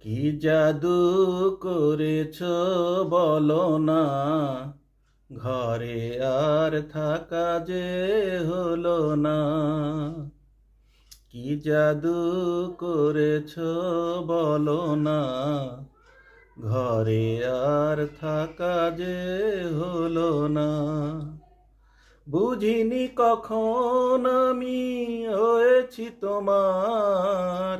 কি জাদু করেছ বলো না, ঘরে আর থাকা যে হলো না। কি জাদু করেছ বলো না, ঘরে আর থাকা যে হলো না। বুঝিনি কখন আমি হয়েছি তোমার,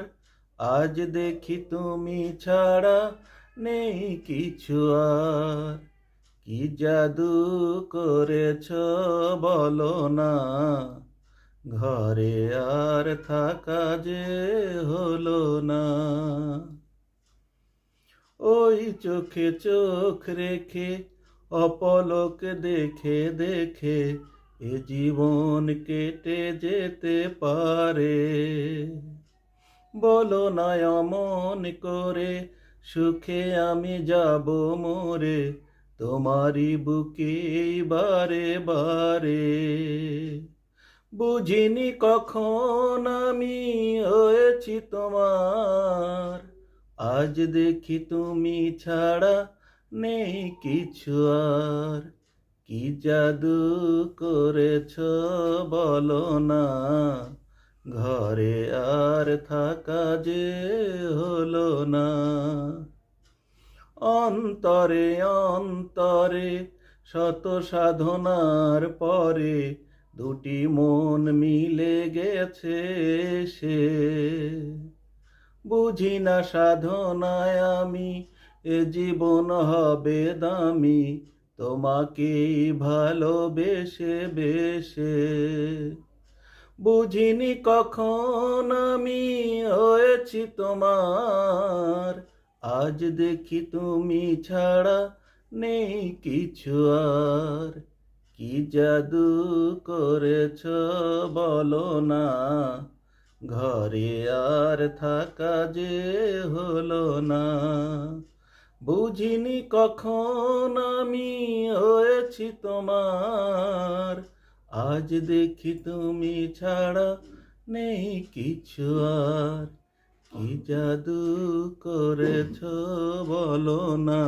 আজ দেখি তুমি ছাড়া নেই কিছু আর। কি জাদু করেছ বলো না, ঘরে আর থাকা যে হলো না। ওই চোখে চোখ রেখে অপলক দেখে দেখে এ জীবন কেটে যেতে পারে। বলো না অমন করে সুখে আমি যাব মরে, তোমারই বুকে বারে বারে। বুঝিনি কখন আমি হয়েছি তোমার, আজ দেখি তুমি ছাড়া নেই কিছু আর। কি জাদু করেছ বলো না, ঘরে আর থাকা যে হলো না। অন্তরে অন্তরে শত সাধনার পরে দুটি মন মিলে গেছে সে। বুঝি না সাধনায় আমি এ জীবন হবে দামি, তোমাকেই ভালোবেসে বেসে। বুঝিনি কখন আমি হয়েছি তোমার, আজ দেখি তুমি ছাড়া নেই কিছু আর। কি জাদু করেছ বলো না, ঘরে আর থাকা যে হলো না। বুঝিনি কখন আমি হয়েছি তোমার, আজ দেখি তুমি ছাড়া নেই কিছু আর। কি জাদু করেছ বলো না।